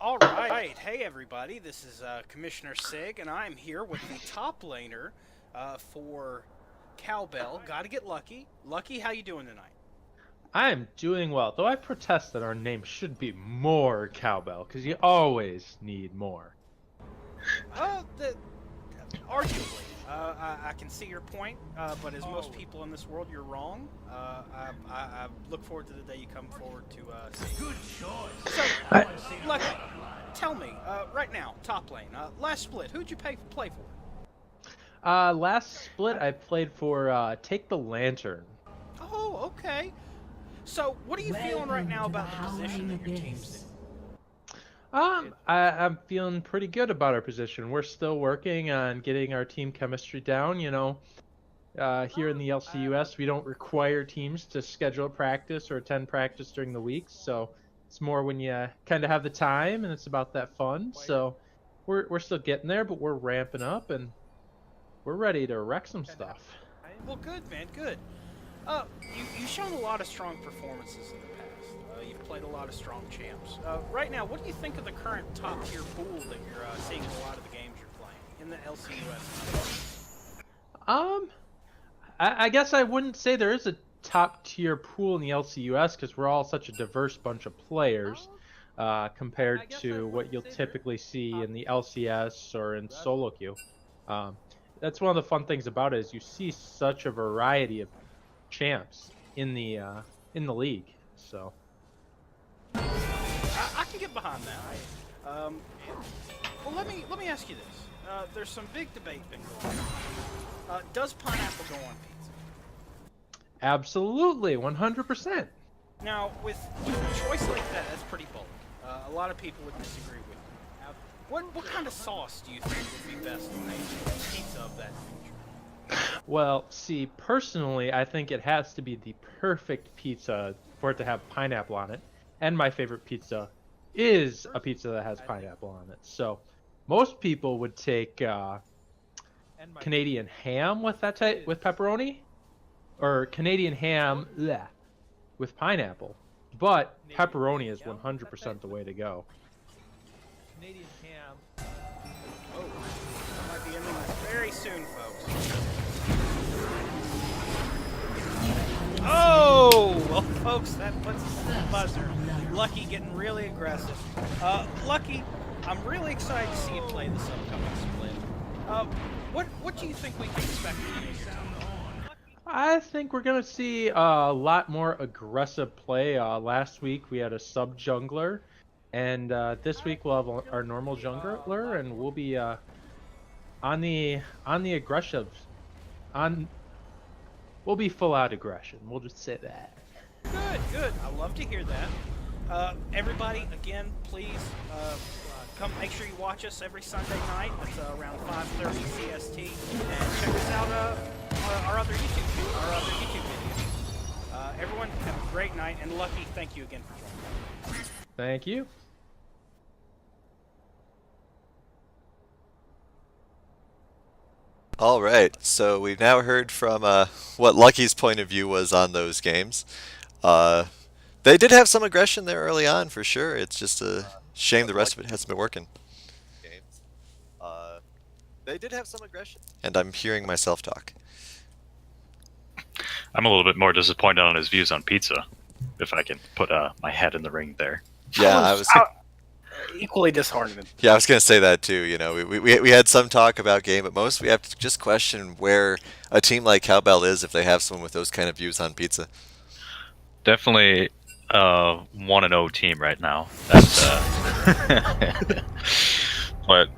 All right, hey everybody, this is Commissioner Sig, and I'm here with the top laner for Cowbell. Gotta get Lucky. Lucky, how you doing tonight? I'm doing well, though I protest that our name should be more Cowbell, because you always need more. Arguably. I can see your point, but as most people in this world, you're wrong. I look forward to the day you come forward to see. Good choice. So, Lucky, tell me, right now, top lane, last split, who'd you play for? Last split I played for Take the Lantern. Oh, okay. So, what are you feeling right now about the position that your team's in? I'm feeling pretty good about our position. We're still working on getting our team chemistry down, here in the LCUS, we don't require teams to schedule practice or attend practice during the week, so it's more when you kind of have the time and it's about that fun. So we're still getting there, but we're ramping up and we're ready to wreck some stuff. Well, good, man, good. You've shown a lot of strong performances in the past. You've played a lot of strong champs. Right now, what do you think of the current top-tier pool that you're seeing in a lot of the games you're playing in the LCUS? I guess I wouldn't say there is a top-tier pool in the LCUS because we're all such a diverse bunch of players compared to what you'll typically see in the LCS or in solo queue. That's one of the fun things about it is you see such a variety of champs in the league. So I can get behind that. Well, let me ask you this. There's some big debate been going on. Does pineapple go on pizza? Absolutely, 100%. Now, with a choice like that, that's pretty bold. A lot of people would disagree with you. What kind of sauce do you think would be best to make pizza of that nature? Well, see, personally, I think it has to be the perfect pizza for it to have pineapple on it. And my favorite pizza is a pizza that has pineapple on it. So most people would take Canadian ham with with pepperoni, or Canadian ham with pineapple. But pepperoni is 100% the way to go. Canadian ham. Oh, I might be ending this very soon, folks. Oh, well, folks, that puts us in the buzzer. Lucky getting really aggressive. Lucky, I'm really excited to see you play this upcoming split. What do you think we can expect from you? I think we're gonna see a lot more aggressive play. Last week we had a sub jungler, and this week we'll have our normal jungler, and we'll be on the aggressive. We'll be full out aggression. We'll just say that. Good. I love to hear that. Everybody, again, please come. Make sure you watch us every Sunday night. It's around 5:30 CST, and check us out our other YouTube videos. Everyone, have a great night, and Lucky, thank you again for joining us. Thank you. All right, so we've now heard from what Lucky's point of view was on those games. They did have some aggression there early on, for sure. It's just a shame the rest of it hasn't been working. They did have some aggression. And I'm hearing myself talk. I'm a little bit more disappointed on his views on pizza, if I can put my head in the ring there. Yeah, I was equally disheartened. Yeah, I was going to say that too. You know, we had some talk about game, but most we have to just question where a team like Cowbell is if they have someone with those kind of views on pizza. Definitely 1-0 team right now. That's, but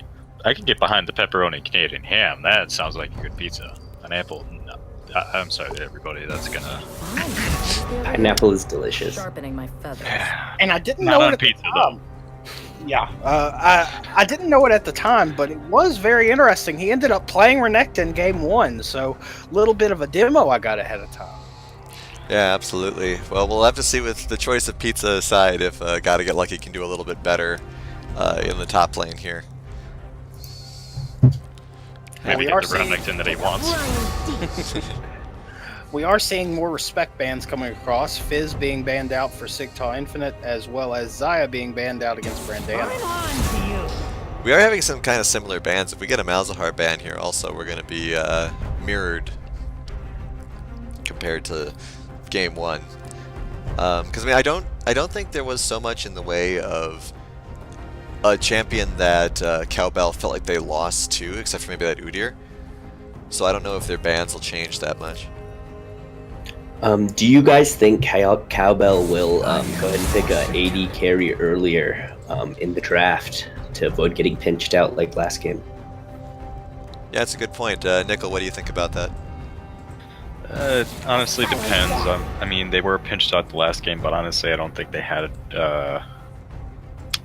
I can get behind the pepperoni Canadian ham. That sounds like a good pizza. An apple. No. I'm sorry, everybody. That's gonna. Pineapple is delicious. Sharpening my feathers. And I didn't Not know on it pizza, at the time. Yeah, I didn't know it at the time, but it was very interesting. He ended up playing Renekton game 1, so a little bit of a demo I got ahead of time. Yeah, absolutely. Well, we'll have to see with the choice of pizza aside if Gotta Get Lucky can do a little bit better in the top lane here. Maybe get the Renekton that he wants. We are seeing more respect bans coming across. Fizz being banned out for Sigtal Infinite, as well as Zaya being banned out against Brandana. We are having some kind of similar bans. If we get a Malzahar ban here also, we're going to be mirrored compared to game 1. Because I mean, I don't think there was so much in the way of a champion that Cowbell felt like they lost to, except for maybe that Udyr. So I don't know if their bans will change that much. Do you guys think Cowbell will go ahead and pick a AD carry earlier in the draft to avoid getting pinched out like last game? Yeah, that's a good point. Nickel, what do you think about that? It honestly depends. I mean, they were pinched out the last game, but honestly, I don't think they had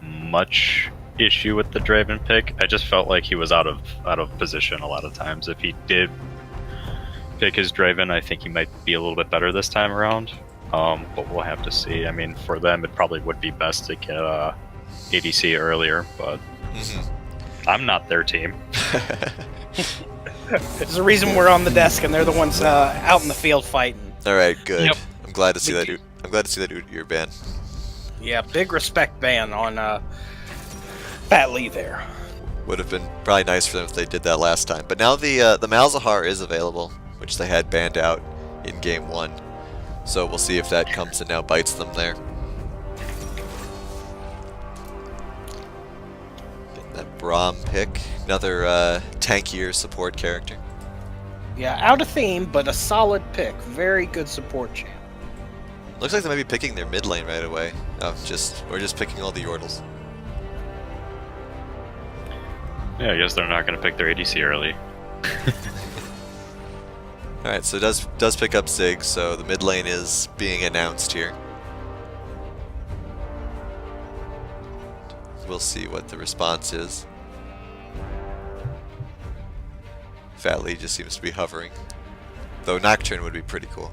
much issue with the Draven pick. I just felt like he was out of position a lot of times. If he did pick his Draven, I think he might be a little bit better this time around. But we'll have to see. I mean, for them, it probably would be best to get ADC earlier, but I'm not their team. There's a reason we're on the desk and they're the ones out in the field fighting. All right, good. Yep. I'm glad to see that. I'm glad to see that Udyr ban. Yeah, big respect ban on Fat Lee there. Would have been probably nice for them if they did that last time. But now the Malzahar is available, which they had banned out in game 1. So we'll see if that comes and now bites them there. Getting that Braum pick, another tankier support character. Yeah, out of theme, but a solid pick. Very good support champ. Looks like they might be picking their mid lane right away. Oh, we're just picking all the Yordles. Yeah, I guess they're not going to pick their ADC early. Alright, so it does pick up Zig, so the mid lane is being announced here. We'll see what the response is. Fat Lee just seems to be hovering. Though Nocturne would be pretty cool.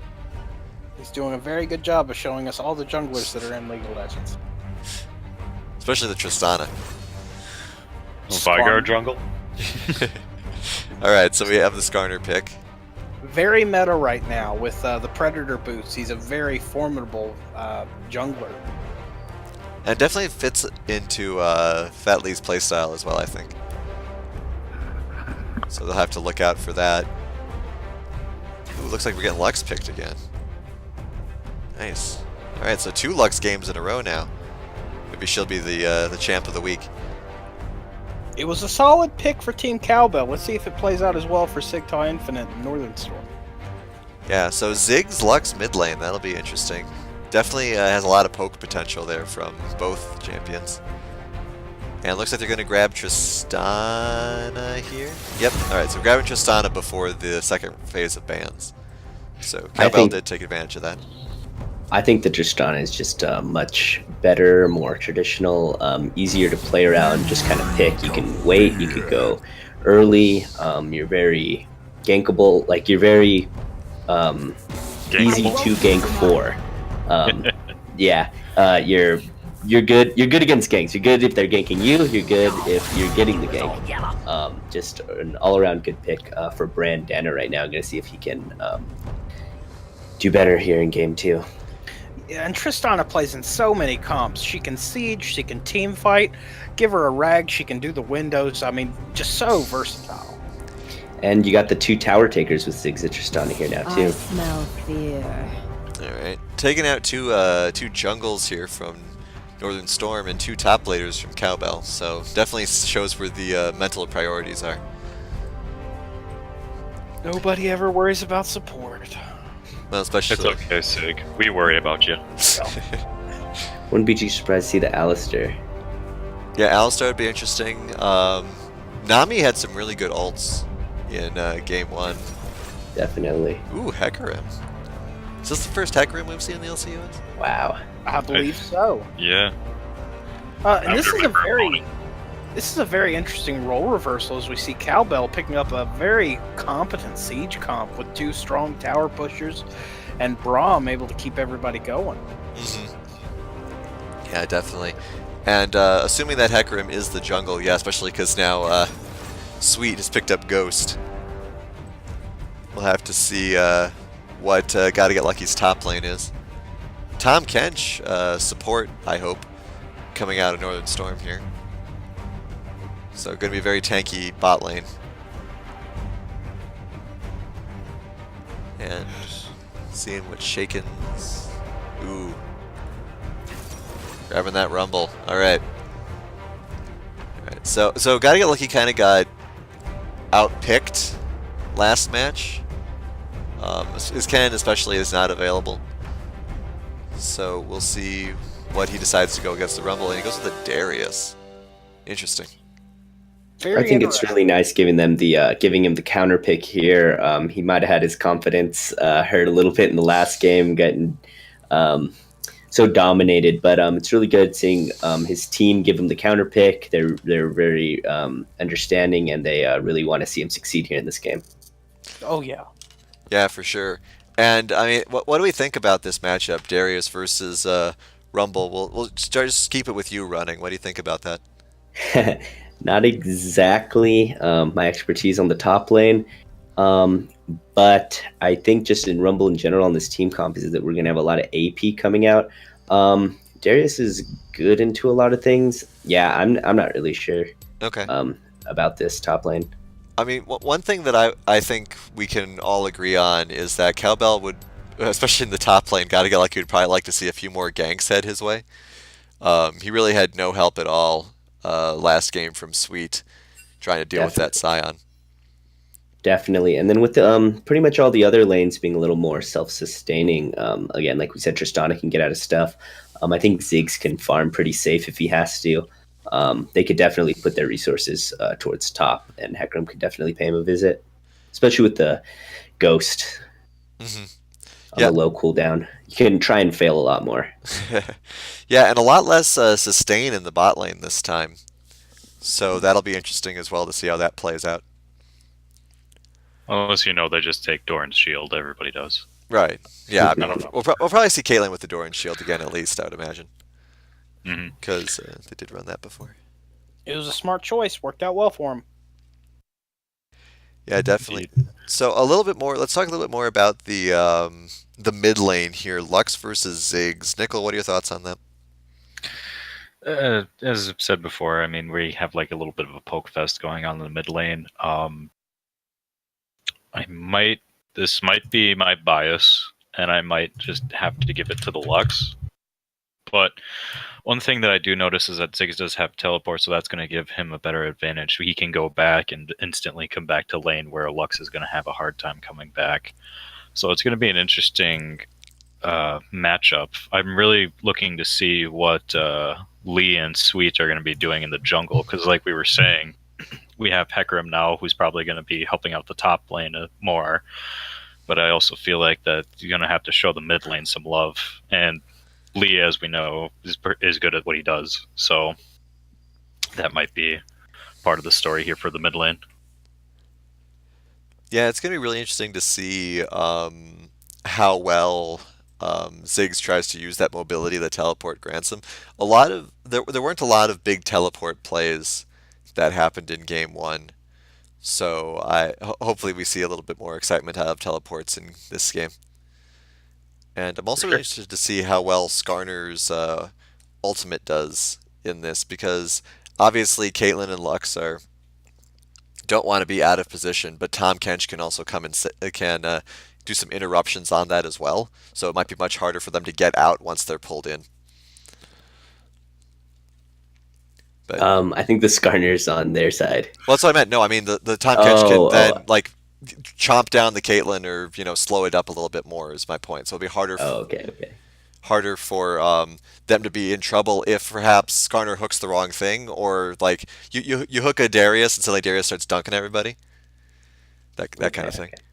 He's doing a very good job of showing us all the junglers that are in League of Legends. Especially the Tristana. Vygar jungle? Alright, so we have the Skarner pick. Very meta right now with the Predator boots. He's a very formidable jungler. And it definitely fits into Fat Lee's playstyle as well, I think. So they'll have to look out for that. Ooh, looks like we're getting Lux picked again. Nice. Alright, so 2 Lux games in a row now. Maybe she'll be the champ of the week. It was a solid pick for Team Cowbell. Let's see if it plays out as well for Sigtal Infinite and Northern Storm. Yeah, so Ziggs Lux mid lane, that'll be interesting. Definitely has a lot of poke potential there from both champions. And it looks like they're going to grab Tristana here. Yep, alright, so grabbing Tristana before the second phase of bans. So Cowbell did take advantage of that. I think the Tristana is just much better, more traditional, easier to play around, just kind of pick. You can wait, you could go early, you're very gankable, like you're very easy to gank for. Yeah, you're good against ganks. You're good if they're ganking you, you're good if you're getting the gank. Just an all-around good pick for Brandana right now. I'm going to see if he can do better here in game 2. And Tristana plays in so many comps. She can siege, she can team fight. Give her a rag, she can do the windows. I mean, just so versatile. And you got the 2 tower takers with Ziggs and Tristana here now too. I smell fear. Alright, taking out two jungles here from Northern Storm and 2 top laners from Cowbell. So definitely shows where the mental priorities are. Nobody ever worries about support. Well, especially It's okay, Sig. We worry about you. Wouldn't be too surprised to see the Alistair. Yeah, Alistar would be interesting. Nami had some really good ults in game 1. Definitely. Ooh, Hecarim. Is this the first Hecarim we've seen in the LCUS? Wow. I believe so. Yeah. And this is a very interesting role reversal as we see Cowbell picking up a very competent siege comp with 2 strong tower pushers and Braum able to keep everybody going. Yeah, definitely. And assuming that Hecarim is the jungle, yeah, especially because now Sweet has picked up Ghost. We'll have to see what Gotta Get Lucky's top lane is. Tom Kench, support, I hope, coming out of Northern Storm here. So going to be a very tanky bot lane. And seeing what Shaken's... Ooh. Grabbing that rumble. Alright. Alright, so Gotta Get Lucky kind of got outpicked last match. His Ken especially is not available. So we'll see what he decides to go against the rumble. And he goes with a Darius. Interesting. Very I think it's really nice giving him the counter pick here. He might have had his confidence hurt a little bit in the last game, getting so dominated. But it's really good seeing his team give him the counter pick. They're very understanding, and they really want to see him succeed here in this game. Oh yeah. Yeah, for sure. And I mean, what do we think about this matchup, Darius versus Rumble? We'll just keep it with you running. What do you think about that? Not exactly my expertise on the top lane, but I think just in Rumble in general on this team comp is that we're going to have a lot of AP coming out. Darius is good into a lot of things. Yeah, I'm not really sure. Okay. About this top lane. I mean, one thing that I think we can all agree on is that Cowbell would, especially in the top lane, Gotta Get Lucky would probably like to see a few more ganks head his way. He really had no help at all last game from Sweet, trying to deal with that Scion. Definitely. And then with the pretty much all the other lanes being a little more self-sustaining, again, like we said, Tristana can get out of stuff. I think Ziggs can farm pretty safe if he has to. They could definitely put their resources towards top, and Hecarim could definitely pay him a visit, especially with the Ghost on the low cooldown. You can try and fail a lot more. Yeah, and a lot less sustain in the bot lane this time. So that'll be interesting as well to see how that plays out. Unless, they just take Doran's shield. Everybody does. Right. Yeah, I I mean, don't know. we'll probably see Caitlyn with the Doran shield again at least, I would imagine. Mm-hmm. Because they did run that before. It was a smart choice. Worked out well for him. Yeah, definitely. So a little bit more. Let's talk a little bit more about the mid lane here, Lux versus Ziggs. Nickel, what are your thoughts on that? As I've said before, I mean, we have like a little bit of a poke fest going on in the mid lane. This might be my bias, and I might just have to give it to the Lux. But one thing that I do notice is that Ziggs does have teleport, so that's going to give him a better advantage. He can go back and instantly come back to lane, where Lux is going to have a hard time coming back. So it's going to be an interesting matchup. I'm really looking to see what Lee and Sweet are going to be doing in the jungle, because like we were saying, we have Hecarim now, who's probably going to be helping out the top lane more. But I also feel like that you're going to have to show the mid lane some love. And Lee, as we know, is good at what he does. So that might be part of the story here for the mid lane. Yeah, it's going to be really interesting to see how well Ziggs tries to use that mobility that teleport grants him. There weren't a lot of big teleport plays that happened in game one. So hopefully we see a little bit more excitement out of teleports in this game. And I'm also really interested to see how well Skarner's ultimate does in this, because obviously Caitlyn and Lux don't want to be out of position, but Tom Kench can also come and do some interruptions on that as well. So it might be much harder for them to get out once they're pulled in. But, I think the Skarner's on their side. Well, that's what I meant. No, I mean the Tom Kench can then like chomp down the Caitlyn or slow it up a little bit more is my point. So it'll be harder. Harder for them to be in trouble if perhaps Skarner hooks the wrong thing, or like you hook a Darius and suddenly Darius starts dunking everybody. That kind of thing. Okay.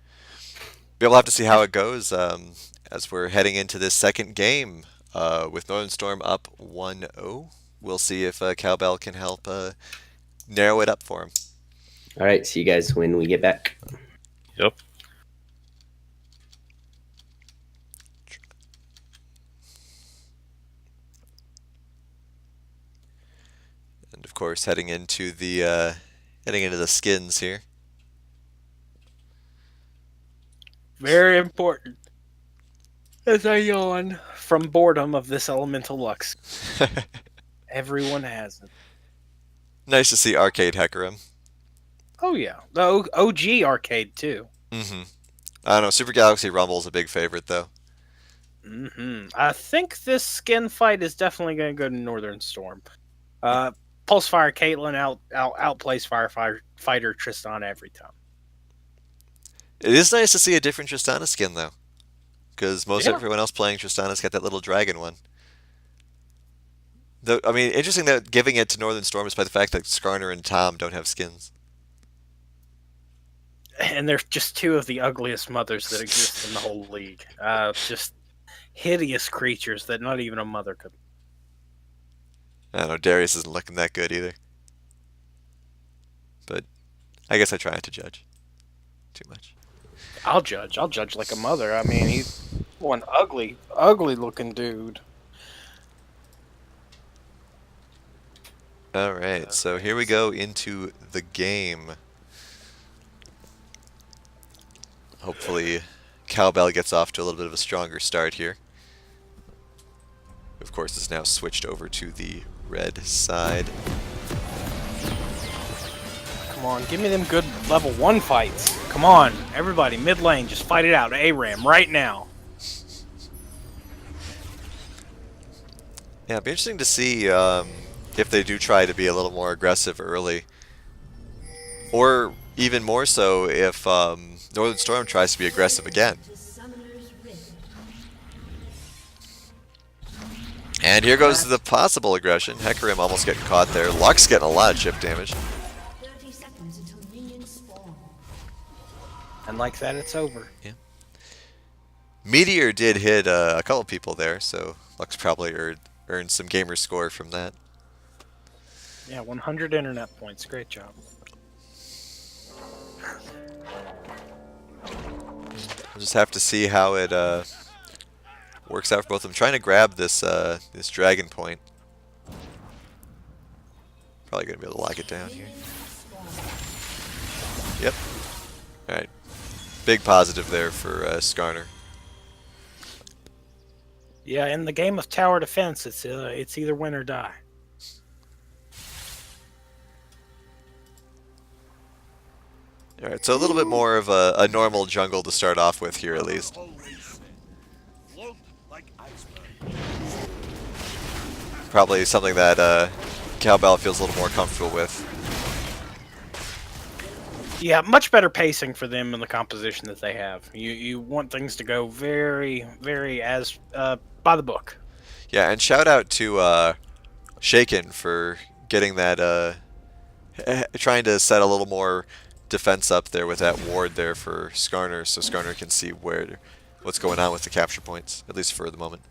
But we'll have to see how it goes as we're heading into this second game with Northern Storm up 1-0. We'll see if Cowbell can help narrow it up for him. All right, see you guys when we get back. Yep. And of course, heading into the skins here. Very important. As I yawn from boredom of this elemental Lux. Everyone has it. Nice to see Arcade Hecarim. Oh yeah, the OG arcade too. Mm-hmm. I don't know. Super Galaxy Rumble is a big favorite, though. I think this skin fight is definitely going to go to Northern Storm. Pulsefire Caitlyn outplays Firefighter Tristan every time. It is nice to see a different Tristana skin, though. Because most everyone else playing Tristana's got that little dragon one. Though, I mean, interesting that giving it to Northern Storm despite the fact that Skarner and Tom don't have skins. And they're just two of the ugliest mothers that exist in the whole league. Just hideous creatures that not even a mother could. I don't know, Darius isn't looking that good either. But I guess I try not to judge too much. I'll judge like a mother. I mean, he's one ugly looking dude. Alright, so here we go into the game. Hopefully Cowbell gets off to a little bit of a stronger start here. Of course, it's now switched over to the red side. Come on, give me them good level 1 fights. Come on, everybody, mid lane, just fight it out. ARAM, right now. Yeah, it'd be interesting to see if they do try to be a little more aggressive early. Or even more so if Northern Storm tries to be aggressive again. And here goes the possible aggression. Hecarim almost getting caught there. Lux getting a lot of chip damage. And like that, it's over. Yeah. Meteor did hit a couple people there, so Lux probably earned some gamer score from that. Yeah, 100 internet points. Great job. We'll just have to see how it works out for both of them. Trying to grab this this dragon point. Probably gonna be able to lock it down here. Yep. All right. Big positive there for Skarner. Yeah, in the game of tower defense, it's either win or die. All right, so a little bit more of a normal jungle to start off with here, at least. Probably something that Cowbell feels a little more comfortable with. Yeah, much better pacing for them in the composition that they have. You want things to go very, very as by the book. Yeah, and shout out to Shaken for getting that, trying to set a little more defense up there with that ward there for Skarner, so Skarner can see what's going on with the capture points, at least for the moment.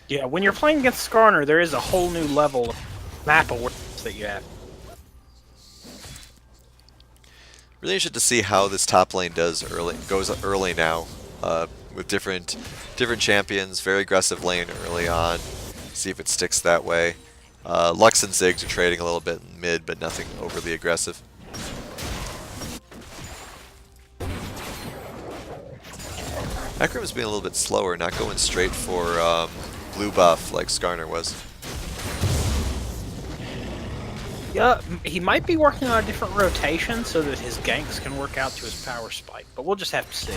Yeah, when you're playing against Skarner, there is a whole new level of map awareness that you have. Really interested to see how this top lane goes early now, with different champions, very aggressive lane early on. See if it sticks that way. Lux and Ziggs are trading a little bit in mid, but nothing overly aggressive. Hecarim's being a little bit slower, not going straight for blue buff like Skarner was. Yeah, he might be working on a different rotation so that his ganks can work out to his power spike, but we'll just have to see.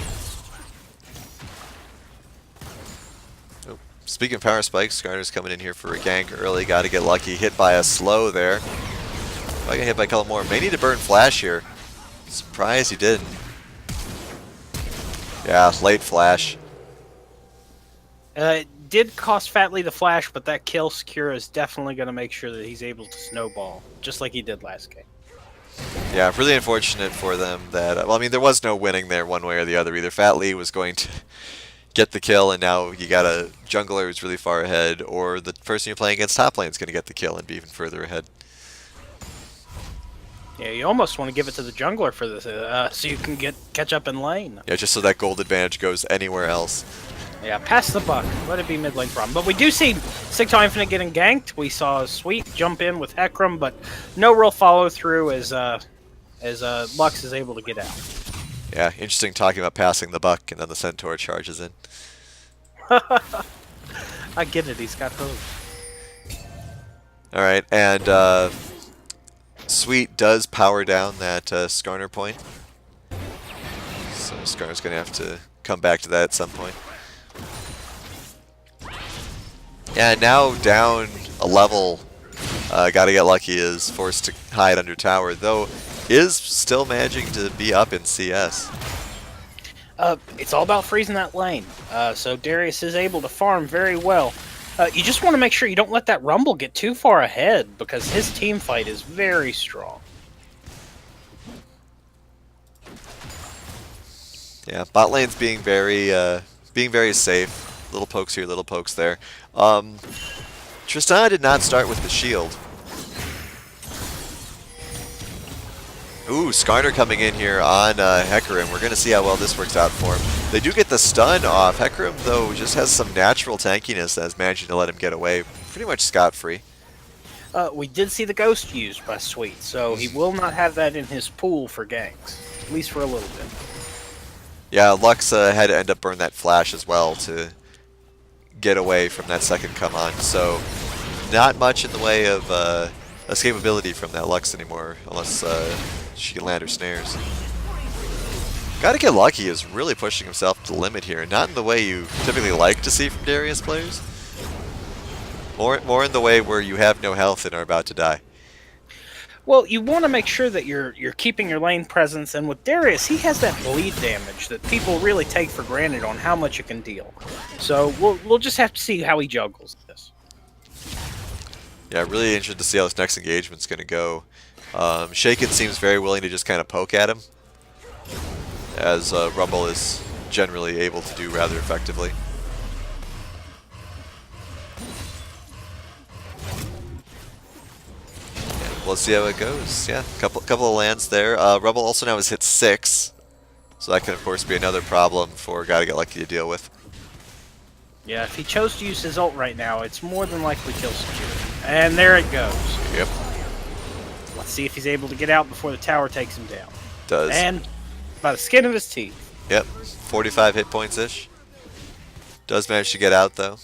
Oh, speaking of power spikes, Skarner's coming in here for a gank early. Got to get lucky. Hit by a slow there. If I get hit by a couple more, may need to burn flash here. Surprised he didn't. Yeah, late flash. It did cost Fatley the flash, but that kill secure is definitely going to make sure that he's able to snowball, just like he did last game. Yeah, really unfortunate for them that, well, I mean, there was no winning there one way or the other. Either Fatley was going to get the kill, and now you got a jungler who's really far ahead, or the person you're playing against top lane is going to get the kill and be even further ahead. Yeah, you almost want to give it to the jungler for this, so you can catch up in lane. Yeah, just so that gold advantage goes anywhere else. Yeah, pass the buck. Let it be mid lane problem. But we do see Sigtal Infinite getting ganked. We saw Sweet jump in with Hecarim, but no real follow through as Lux is able to get out. Yeah, interesting talking about passing the buck, and then the Centaur charges in. I get it. He's got hooves. All right, and Sweet does power down that Skarner point. So Skarner's going to have to come back to that at some point. Yeah, now down a level, Gotta Get Lucky is forced to hide under tower, though is still managing to be up in CS. It's all about freezing that lane. So Darius is able to farm very well. You just want to make sure you don't let that Rumble get too far ahead, because his team fight is very strong. Yeah, bot lane's being very safe. Little pokes here, little pokes there. Tristana did not start with the shield. Ooh, Skarner coming in here on Hecarim. We're going to see how well this works out for him. They do get the stun off. Hecarim, though, just has some natural tankiness that is managing to let him get away pretty much scot-free. We did see the Ghost used by Sweet, so he will not have that in his pool for ganks, at least for a little bit. Yeah, Lux had to end up burn that flash as well to get away from that second come on. So not much in the way of escapability from that Lux anymore, unless she can land her snares. Gotta Get Lucky is really pushing himself to the limit here, not in the way you typically like to see from Darius players. More in the way where you have no health and are about to die. Well, you want to make sure that you're keeping your lane presence, and with Darius, he has that bleed damage that people really take for granted on how much it can deal. So we'll just have to see how he juggles this. Yeah, really interested to see how this next engagement's going to go. Shaken seems very willing to just kind of poke at him, as Rumble is generally able to do rather effectively. We'll see how it goes. Yeah, couple of lands there. Rumble also now has hit 6, so that can of course be another problem for Gotta Get Lucky to deal with. Yeah, if he chose to use his ult right now, it's more than likely kill secure. And there it goes. Yep. Let's see if he's able to get out before the tower takes him down. Does. And by the skin of his teeth. Yep, 45 hit points ish. Does manage to get out though.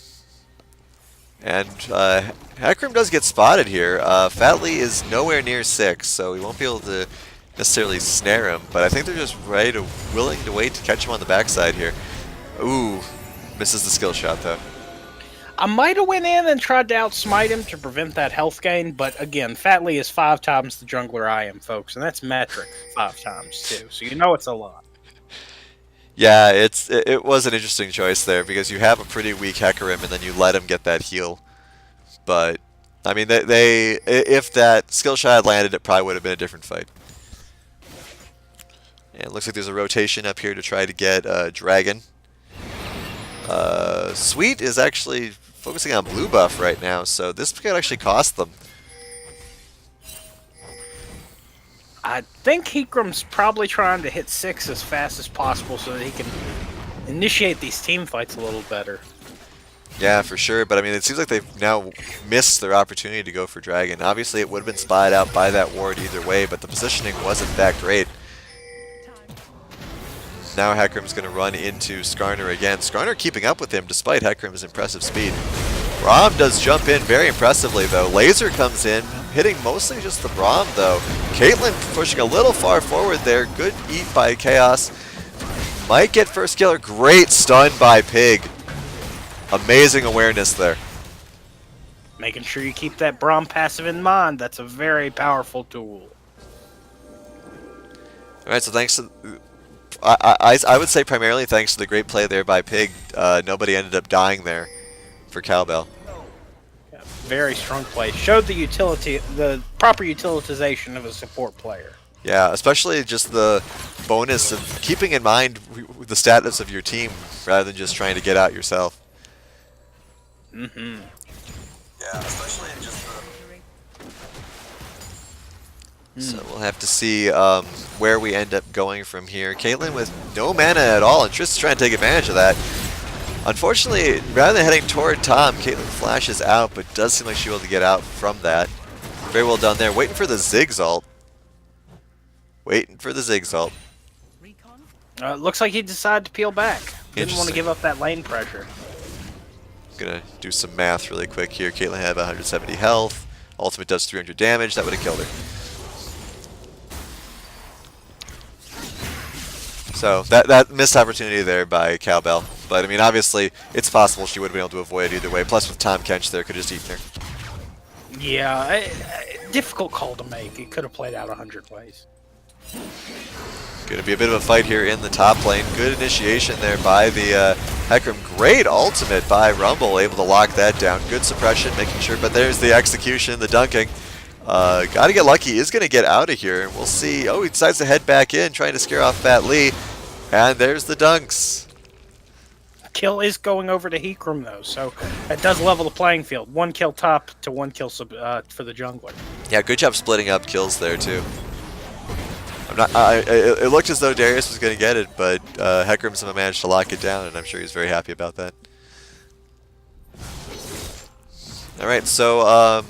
And Hecarim does get spotted here. Fatley is nowhere near 6, so he won't be able to necessarily snare him, but I think they're just willing to wait to catch him on the backside here. Ooh, misses the skill shot though. I might have went in and tried to outsmite him to prevent that health gain, but again, Fatley is 5 times the jungler I am, folks, and that's metric 5 times too, so you know it's a lot. Yeah, it was an interesting choice there, because you have a pretty weak Hecarim and then you let him get that heal. But I mean, they if that skill shot had landed, it probably would have been a different fight. And it looks like there's a rotation up here to try to get Dragon. Sweet is actually focusing on blue buff right now, so this could actually cost them. I think Hecarim's probably trying to hit 6 as fast as possible so that he can initiate these team fights a little better. Yeah, for sure, but I mean, it seems like they've now missed their opportunity to go for Dragon. Obviously, it would have been spotted out by that ward either way, but the positioning wasn't that great. Now Hecarim's going to run into Skarner again. Skarner keeping up with him despite Hecarim's impressive speed. Braum does jump in very impressively, though. Laser comes in, hitting mostly just the Braum, though. Caitlyn pushing a little far forward there. Good eat by Chaos. Might get first killer. Great stun by Pig. Amazing awareness there. Making sure you keep that Braum passive in mind. That's a very powerful tool. Alright, so thanks to... I would say primarily thanks to the great play there by Pig, nobody ended up dying there for Cowbell. Yeah, very strong play. Showed the utility, the proper utilization of a support player. Yeah, especially just the bonus of keeping in mind the status of your team rather than just trying to get out yourself. Mm-hmm. Yeah, especially just So we'll have to see where we end up going from here. Caitlyn with no mana at all, and Tristan's trying to take advantage of that. Unfortunately, rather than heading toward Tom, Caitlyn flashes out, but does seem like she'll be able to get out from that. Very well done there. Waiting for the Ziggs ult. Waiting for the Ziggs ult. Looks like he decided to peel back. Didn't want to Interesting. give up that lane pressure. Gonna do some math really quick here. Caitlyn had 170 health. Ultimate does 300 damage. That would have killed her. So that missed opportunity there by Cowbell. But I mean, obviously, it's possible she would have been able to avoid either way. Plus, with Tom Kench there, could have just eaten her. Yeah, difficult call to make. He could have played out 100 ways. Going to be a bit of a fight here in the top lane. Good initiation there by the Hecarim. Great ultimate by Rumble, able to lock that down. Good suppression, making sure. But there's the execution, the dunking. Got to get lucky. He's going to get out of here. We'll see. Oh, he decides to head back in, trying to scare off Fat Lee. And there's the dunks. Kill is going over to Hecarim, though, so it does level the playing field. 1 kill top to 1 kill for the jungler. Yeah, good job splitting up kills there, too. It looked as though Darius was going to get it, but Hecarim somehow managed to lock it down, and I'm sure he's very happy about that. Alright, so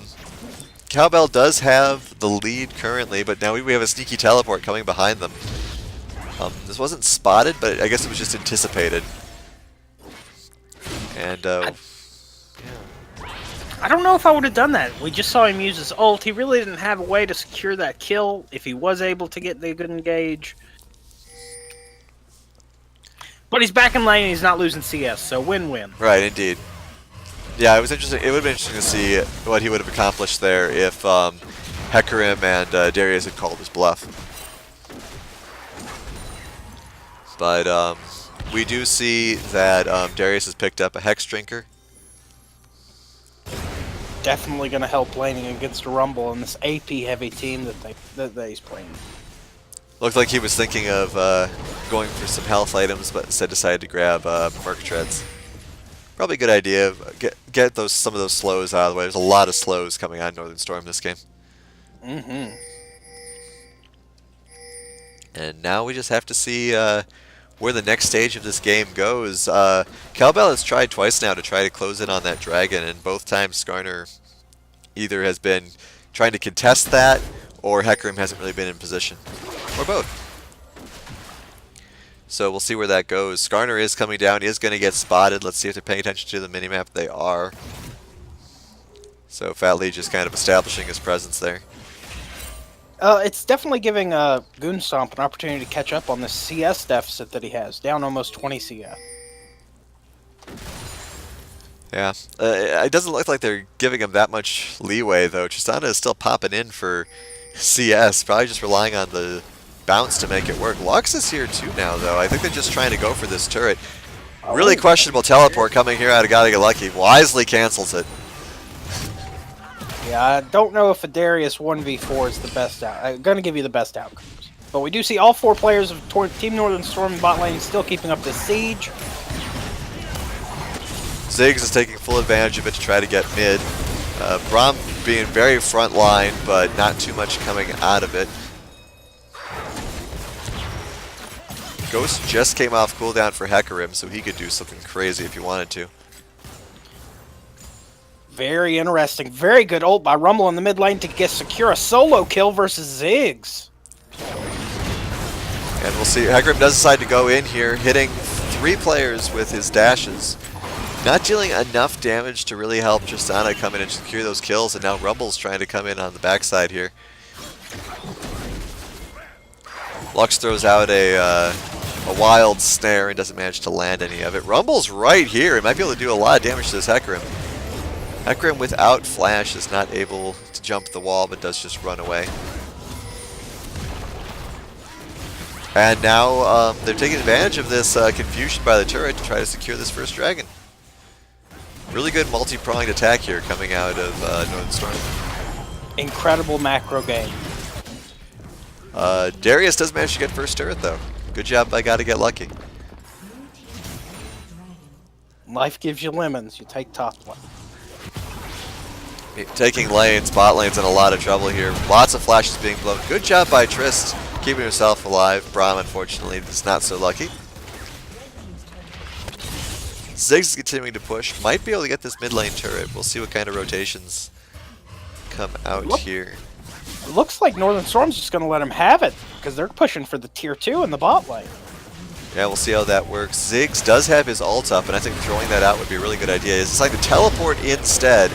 Cowbell does have the lead currently, but now we have a sneaky teleport coming behind them. This wasn't spotted, but I guess it was just anticipated. And, I don't know if I would have done that. We just saw him use his ult. He really didn't have a way to secure that kill if he was able to get the good engage. But he's back in lane and he's not losing CS, so win-win. right, indeed. Yeah, it was interesting. It would have been interesting to see what he would have accomplished there if Hecarim and Darius had called his bluff. But we do see that Darius has picked up a Hex Drinker. Definitely going to help laning against a Rumble in this AP heavy team that he's playing. Looked like he was thinking of going for some health items, but instead decided to grab Merc Treads. Probably a good idea. Get some of those slows out of the way. There's a lot of slows coming on Northern Storm this game. Mm-hmm. And now we just have to see where the next stage of this game goes. Cowbell has tried twice now to try to close in on that dragon, and both times Skarner either has been trying to contest that, or Hecarim hasn't really been in position. Or both. So we'll see where that goes. Skarner is coming down. He is going to get spotted. Let's see if they're paying attention to the minimap. They are. So Fat Lee just kind of establishing his presence there. It's definitely giving Goonstomp an opportunity to catch up on the CS deficit that he has, down almost 20 CS. Yeah, it doesn't look like they're giving him that much leeway, though. Tristana is still popping in for CS, probably just relying on the bounce to make it work. Lux is here too now, though. I think they're just trying to go for this turret. Really questionable teleport coming here out of Gotta Get Lucky. Wisely cancels it. Yeah, I don't know if a Darius 1v4 is the best going to give you the best outcomes. But we do see all 4 players of Team Northern Storm in bot lane still keeping up the siege. Ziggs is taking full advantage of it to try to get mid. Braum being very front line, but not too much coming out of it. Ghost just came off cooldown for Hecarim, so he could do something crazy if he wanted to. Very interesting. Very good ult by Rumble in the mid lane to secure a solo kill versus Ziggs. And we'll see. Hecarim does decide to go in here, hitting 3 players with his dashes. Not dealing enough damage to really help Tristana come in and secure those kills, and now Rumble's trying to come in on the backside here. Lux throws out a wild snare and doesn't manage to land any of it. Rumble's right here. He might be able to do a lot of damage to this Hecarim. Hecarim without flash is not able to jump the wall, but does just run away. And now they're taking advantage of this confusion by the turret to try to secure this first dragon. Really good multi-pronged attack here coming out of Northern Storm. Incredible macro game. Darius does manage to get first turret, though. Good job by Gotta Get Lucky. Life gives you lemons. You take top one. Taking lanes, bot lane's in a lot of trouble here. Lots of flashes being blown. Good job by Trist, keeping herself alive. Braum, unfortunately, is not so lucky. Ziggs is continuing to push. Might be able to get this mid lane turret. We'll see what kind of rotations come out here. Looks like Northern Storm's just going to let him have it, because they're pushing for the tier 2 in the bot lane. Yeah, we'll see how that works. Ziggs does have his ult up, and I think throwing that out would be a really good idea. It's like to teleport instead,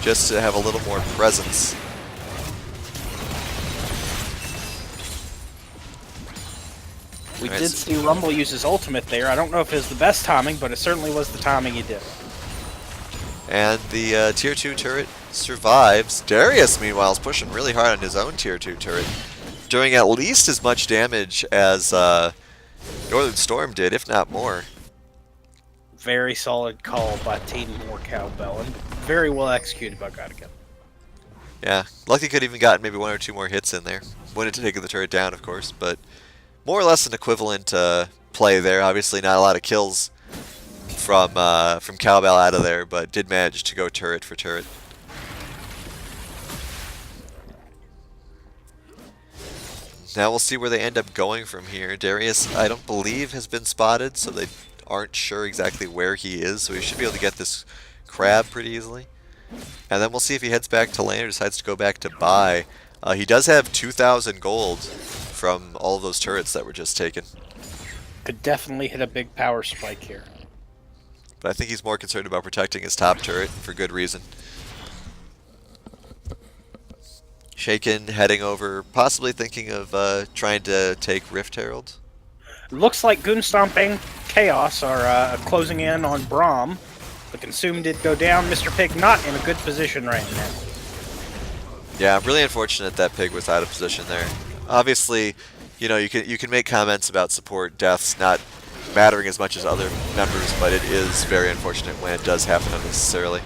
just to have a little more presence. We did see Rumble use his ultimate there. I don't know if it was the best timing, but it certainly was the timing he did. And the tier 2 turret survives. Darius, meanwhile, is pushing really hard on his own tier 2 turret, doing at least as much damage as Northern Storm did, if not more. Very solid call by Team More Cowbell, and very well executed by Godica. Yeah, Lucky could even gotten maybe 1 or 2 more hits in there. Wouldn't have taken the turret down, of course, but more or less an equivalent play there. Obviously not a lot of kills from Cowbell out of there, but did manage to go turret for turret. Now we'll see where they end up going from here. Darius, I don't believe, has been spotted, so they aren't sure exactly where he is, so he should be able to get this crab pretty easily. And then we'll see if he heads back to lane or decides to go back to buy. He does have 2,000 gold from all of those turrets that were just taken. Could definitely hit a big power spike here. But I think he's more concerned about protecting his top turret, for good reason. Shaken heading over, possibly thinking of trying to take Rift Herald. Looks like Goonstomp and Chaos are closing in on Braum. The Consume did go down. Mr. Pig not in a good position right now. Yeah, really unfortunate that Pig was out of position there. Obviously, you know, you can make comments about support deaths not mattering as much as other members, but it is very unfortunate when it does happen unnecessarily.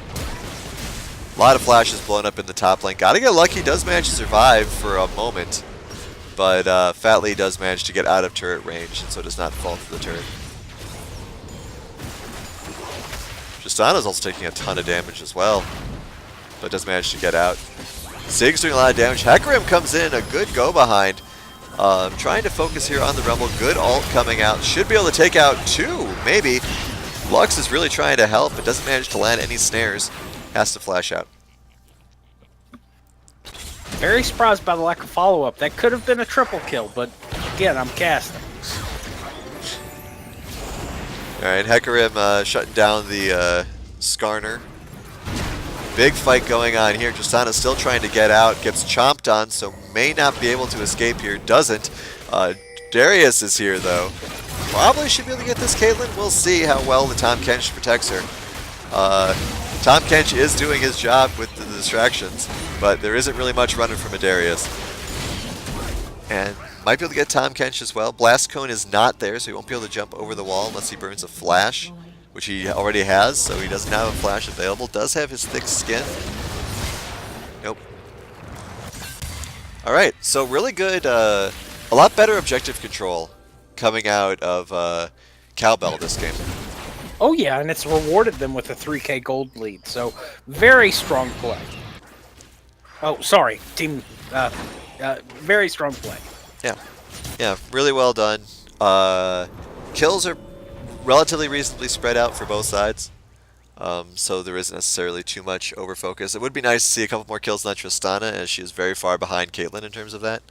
A lot of flashes blown up in the top lane. Gotta get lucky, does manage to survive for a moment, but Fatley does manage to get out of turret range, and so does not fall through the turret. Tristana's also taking a ton of damage as well, but does manage to get out. Ziggs doing a lot of damage. Hecarim comes in, a good go behind. Trying to focus here on the Rumble. Good ult coming out. Should be able to take out 2, maybe. Lux is really trying to help, but doesn't manage to land any snares. Has to flash out. Very surprised by the lack of follow-up. That could have been a triple kill, but again, I'm casting. Alright, Hecarim shutting down the Skarner. Big fight going on here. Tristana's still trying to get out. Gets chomped on, so may not be able to escape here. Doesn't. Darius is here, though. Probably should be able to get this Caitlyn. We'll see how well the Tahm Kench protects her. Tahm Kench is doing his job with the distractions, but there isn't really much running from a Darius. And might be able to get Tahm Kench as well. Blast Cone is not there, so he won't be able to jump over the wall unless he burns a flash, which he already has, so he doesn't have a flash available. Does have his thick skin. Nope. Alright, so really good, a lot better objective control coming out of Cowbell this game. Oh yeah, and it's rewarded them with a 3k gold lead, so very strong play. Oh, sorry, team, very strong play. Yeah, really well done. Kills are relatively reasonably spread out for both sides, so there isn't necessarily too much overfocus. It would be nice to see a couple more kills on Tristana, as she is very far behind Caitlyn in terms of that.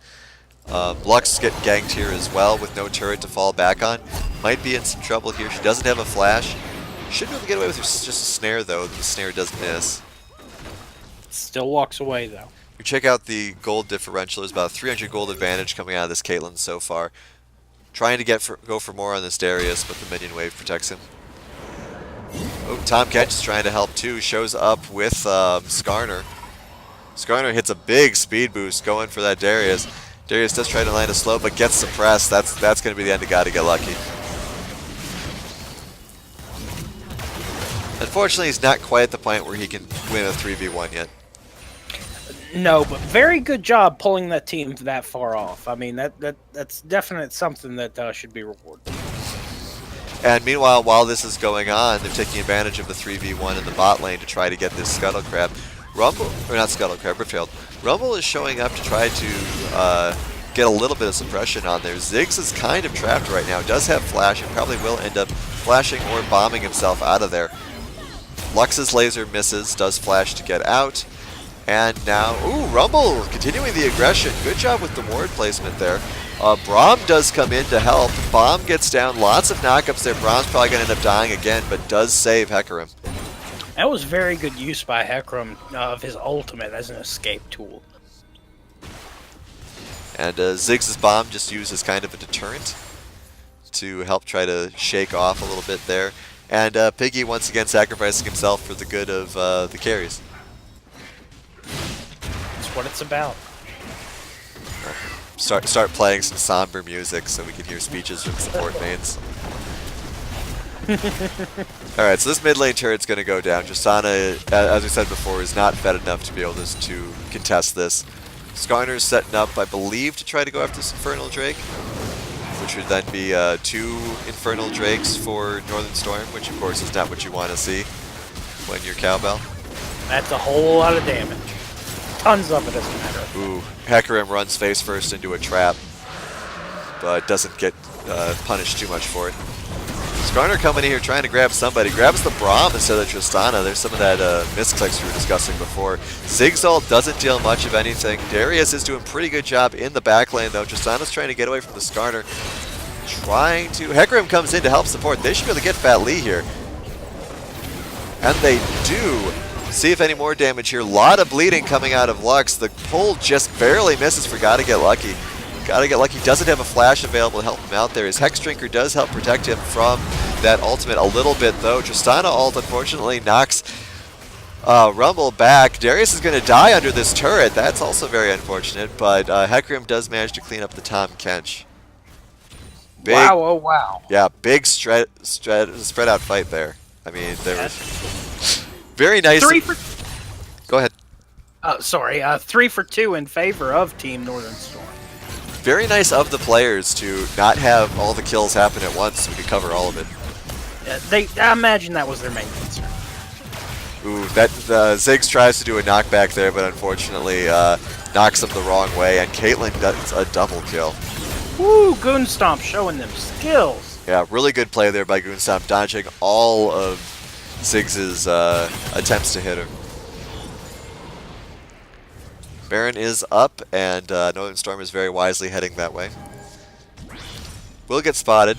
Lux getting ganked here as well with no turret to fall back on. Might be in some trouble here. She doesn't have a flash. Should be able to get away with just a snare, though. The snare does miss. Still walks away, though. You check out the gold differential. There's about a 300 gold advantage coming out of this Caitlyn so far. Trying to go for more on this Darius, but the minion wave protects him. Oh, Tahm Kench is trying to help too. Shows up with Skarner. Skarner hits a big speed boost going for that Darius. Darius does try to land a slow, but gets suppressed. That's going to be the end of Gotta Get Lucky. Unfortunately, he's not quite at the point where he can win a 3v1 yet. No, but very good job pulling that team that far off. I mean, that's definitely something that should be rewarded. And meanwhile, while this is going on, they're taking advantage of the 3v1 in the bot lane to try to get this Scuttle Crab. Rumble, or not Scuttle Crab, Riftfield. Rumble is showing up to try to get a little bit of suppression on there. Ziggs is kind of trapped right now. Does have flash and probably will end up flashing or bombing himself out of there. Lux's laser misses, does flash to get out. And now, ooh, Rumble continuing the aggression. Good job with the ward placement there. Braum does come in to help. Bomb gets down. Lots of knockups there. Braum's probably going to end up dying again, but does save Hecarim. That was very good use by Hecarim of his ultimate as an escape tool. And Ziggs' bomb just used as kind of a deterrent to help try to shake off a little bit there. And Piggy once again sacrificing himself for the good of the carries. That's what it's about. Start playing some somber music so we can hear speeches from support mains. Alright, so this mid lane turret's going to go down. Tristana, as we said before, is not fed enough to be able to contest this. Skarner's setting up, I believe, to try to go after this Infernal Drake, which would then be 2 Infernal Drakes for Northern Storm, which of course is not what you want to see when you're Cowbell. That's a whole lot of damage. Tons of it, as a matter of fact. Ooh, Hecarim runs face first into a trap, but doesn't get punished too much for it. Skarner coming in here trying to grab somebody. Grabs the Braum instead of Tristana. There's some of that misclicks we were discussing before. Ziggs ult doesn't deal much of anything. Darius is doing a pretty good job in the back lane, though. Tristana's trying to get away from the Skarner. Trying to... Hecarim comes in to help support. They should be able to get Fat Lee here. And they do. See if any more damage here. A lot of bleeding coming out of Lux. The pull just barely misses for Gotta Get Lucky. Gotta Get Lucky doesn't have a flash available to help him out there. His Hex Drinker does help protect him from that ultimate a little bit, though. Tristana ult, unfortunately, knocks Rumble back. Darius is going to die under this turret. That's also very unfortunate, but Hecarim does manage to clean up the Tahm Kench. Big, wow, oh wow. Yeah, big spread out fight there. I mean, there was very nice. Go ahead. Sorry, 3 for 2 in favor of Team Northern Storm. Very nice of the players to not have all the kills happen at once so we could cover all of it. I imagine that was their main concern. Ooh, that Ziggs tries to do a knockback there, but unfortunately knocks him the wrong way, and Caitlyn does a double kill. Woo, Goonstomp showing them skills. Yeah, really good play there by Goonstomp, dodging all of Ziggs' attempts to hit her. Baron is up, and Northern Storm is very wisely heading that way. Will get spotted.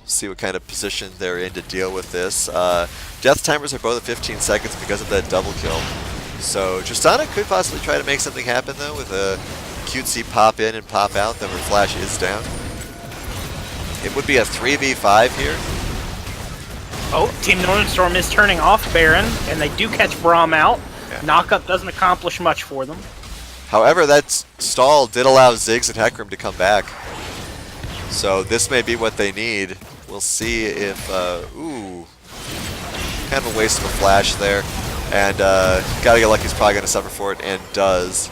See what kind of position they're in to deal with this. Death timers are both at 15 seconds because of that double kill. So Tristana could possibly try to make something happen, though, with a cutesy pop in and pop out, then her flash is down. It would be a 3v5 here. Oh, Team Northern Storm is turning off Baron, and they do catch Braum out. Yeah. Knockup doesn't accomplish much for them. However, that stall did allow Ziggs and Hecarim to come back. So this may be what they need. We'll see if... ooh. Kind of a waste of a flash there. And Gotta Get Lucky's probably going to suffer for it, and does.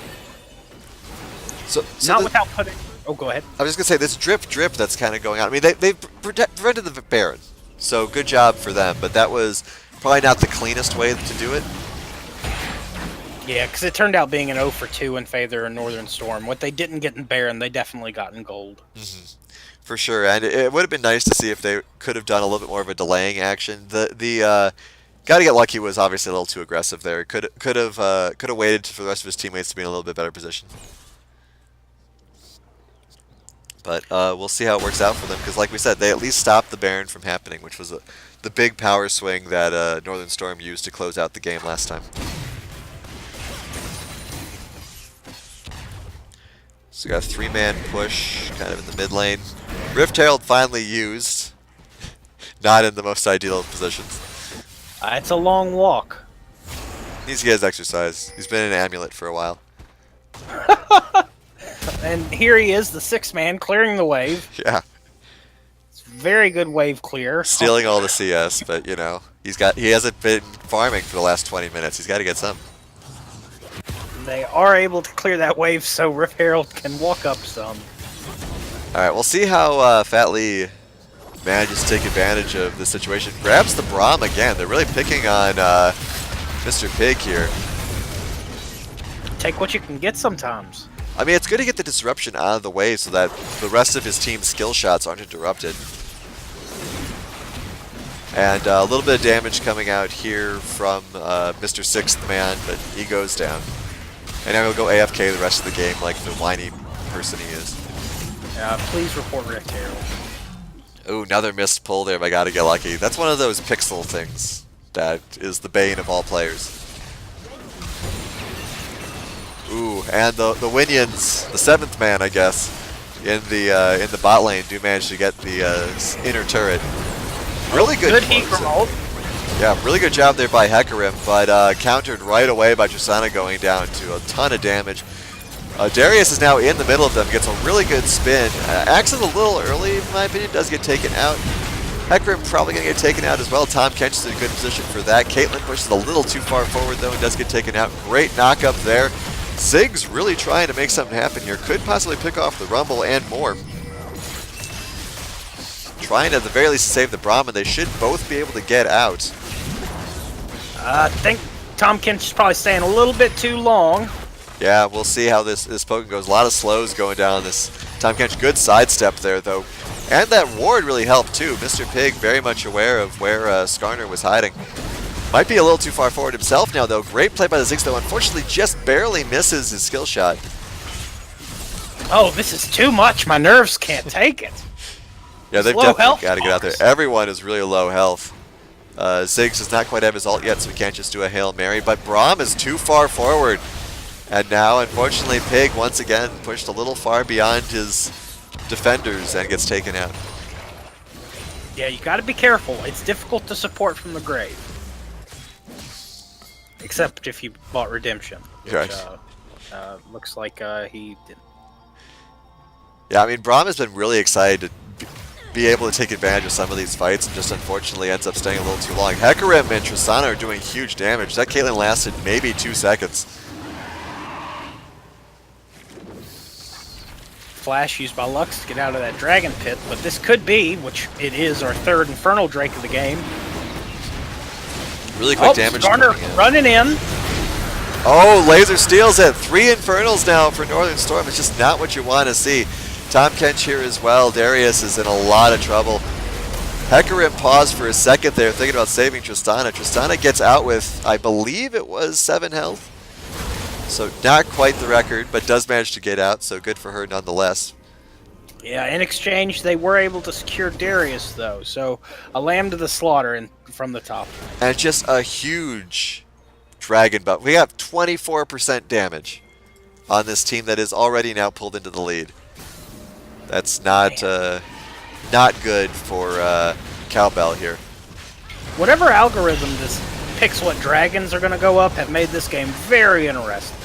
So not without putting... Oh, go ahead. I was just going to say, this drip that's kind of going on. I mean, they've prevented the Baron. So good job for them. But that was probably not the cleanest way to do it. Yeah, because it turned out being an 0 for 2 in favor of Northern Storm. What they didn't get in Baron, they definitely got in Gold. Mm-hmm. For sure, and it would have been nice to see if they could have done a little bit more of a delaying action. The Gotta Get Lucky was obviously a little too aggressive there. Could have waited for the rest of his teammates to be in a little bit better position. But we'll see how it works out for them, because like we said, they at least stopped the Baron from happening, which was the big power swing that Northern Storm used to close out the game last time. So we got a 3-man push, kind of in the mid lane. Rift Herald finally used. Not in the most ideal of positions. It's a long walk. Needs to get his exercise. He's been an amulet for a while. And here he is, the 6-man, clearing the wave. Yeah. It's very good wave clear. Stealing all the CS, but you know, he hasn't been farming for the last 20 minutes. He's got to get some. They are able to clear that wave so Rift Herald can walk up some. Alright, we'll see how Fat Lee manages to take advantage of the situation. Grabs the Braum again. They're really picking on Mr. Pig here. Take what you can get sometimes. I mean, it's good to get the disruption out of the way so that the rest of his team's skill shots aren't interrupted. And a little bit of damage coming out here from Mr. Sixth Man, but he goes down. And now he'll go AFK the rest of the game like the whiny person he is. Please report Rift Herald. Ooh, another missed pull there by Gotta Get Lucky. That's one of those pixel things that is the bane of all players. Ooh, and the Winions, the 7th man, I guess, in the bot lane, do manage to get the inner turret. Really good heat promote. Yeah, really good job there by Hecarim, but countered right away by Tristana going down to a ton of damage. Darius is now in the middle of them, gets a really good spin. Axe is a little early, in my opinion, does get taken out. Hecarim probably going to get taken out as well. Tom Kench is in a good position for that. Caitlyn pushes a little too far forward, though, and does get taken out. Great knock up there. Ziggs really trying to make something happen here. Could possibly pick off the Rumble and more. Trying to, at the very least, save the Brahmin. They should both be able to get out. I think Tom Kench is probably staying a little bit too long. Yeah, we'll see how this poke goes. A lot of slows going down this Tom Kench. Good sidestep there, though. And that ward really helped, too. Mr. Pig very much aware of where Skarner was hiding. Might be a little too far forward himself now, though. Great play by the Ziggs, though. Unfortunately, just barely misses his skill shot. Oh, this is too much. My nerves can't take it. Yeah, they've Low definitely health got to get out there. Everyone is really low health. Ziggs does not quite have his ult yet, so we can't just do a Hail Mary. But Braum is too far forward. And now, unfortunately, Pig once again pushed a little far beyond his defenders and gets taken out. Yeah, you got to be careful. It's difficult to support from the grave. Except if you bought Redemption. Which, Right. looks like he didn't. Yeah, I mean, Braum has been really excited to be able to take advantage of some of these fights and just unfortunately ends up staying a little too long. Hecarim and Tristana are doing huge damage. That Caitlyn lasted maybe 2 seconds. Flash used by Lux to get out of that Dragon Pit, but this could be, which it is, our 3rd Infernal Drake of the game. Really quick damage. Skarner running in. Oh, Laser steals it. 3 Infernals now for Northern Storm. It's just not what you want to see. Tom Kench here as well. Darius is in a lot of trouble. Hecarim paused for a second there, thinking about saving Tristana. Tristana gets out with, I believe it was 7 health. So not quite the record, but does manage to get out, so good for her nonetheless. Yeah, in exchange, they were able to secure Darius, though. So a lamb to the slaughter from the top. And just a huge dragon buff. We have 24% damage on this team that is already now pulled into the lead. That's not good for Cowbell here. Whatever algorithm this picks what dragons are going to go up have made this game very interesting.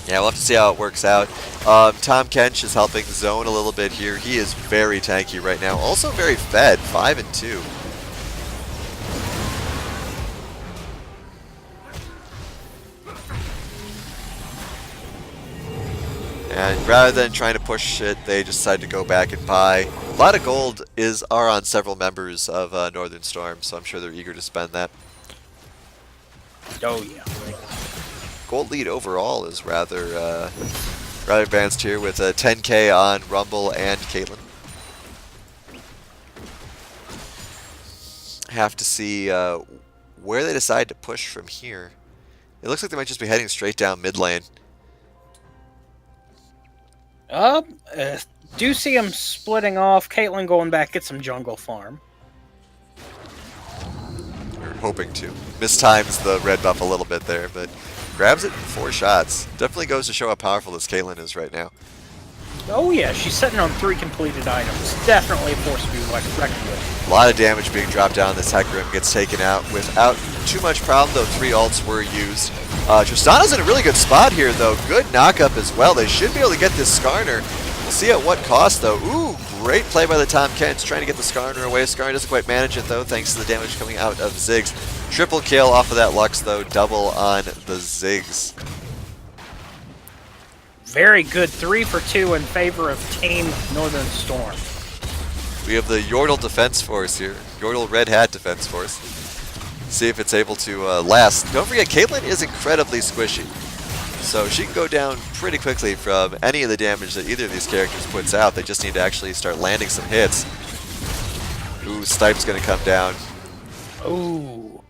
Yeah, we'll have to see how it works out. Tom Kench is helping zone a little bit here. He is very tanky right now. Also very fed, 5 and 2. And rather than trying to push it, they just decide to go back and buy. A lot of gold are on several members of Northern Storm, so I'm sure they're eager to spend that. Oh yeah. Gold lead overall is rather advanced here with a 10k on Rumble and Caitlyn. Have to see where they decide to push from here. It looks like they might just be heading straight down mid lane. Do see him splitting off. Caitlyn going back, get some jungle farm. Or hoping to. Mistimes the red buff a little bit there, but grabs it in 4 shots. Definitely goes to show how powerful this Caitlyn is right now. Oh yeah, she's sitting on 3 completed items. Definitely a force to be reckoned with. A lot of damage being dropped down. This Hecarim gets taken out without too much problem, though 3 ults were used. Tristana's in a really good spot here, though. Good knockup as well. They should be able to get this Skarner. We'll see at what cost, though. Ooh, great play by the Tom Kench, trying to get the Skarner away. Skarner doesn't quite manage it, though, thanks to the damage coming out of Ziggs. Triple kill off of that Lux, though. Double on the Ziggs. Very good 3 for 2 in favor of Team Northern Storm. We have the Yordle Defense Force here. Yordle Red Hat Defense Force. See if it's able to last. Don't forget, Caitlyn is incredibly squishy. So she can go down pretty quickly from any of the damage that either of these characters puts out. They just need to actually start landing some hits. Ooh, Stipe's going to come down. Ooh.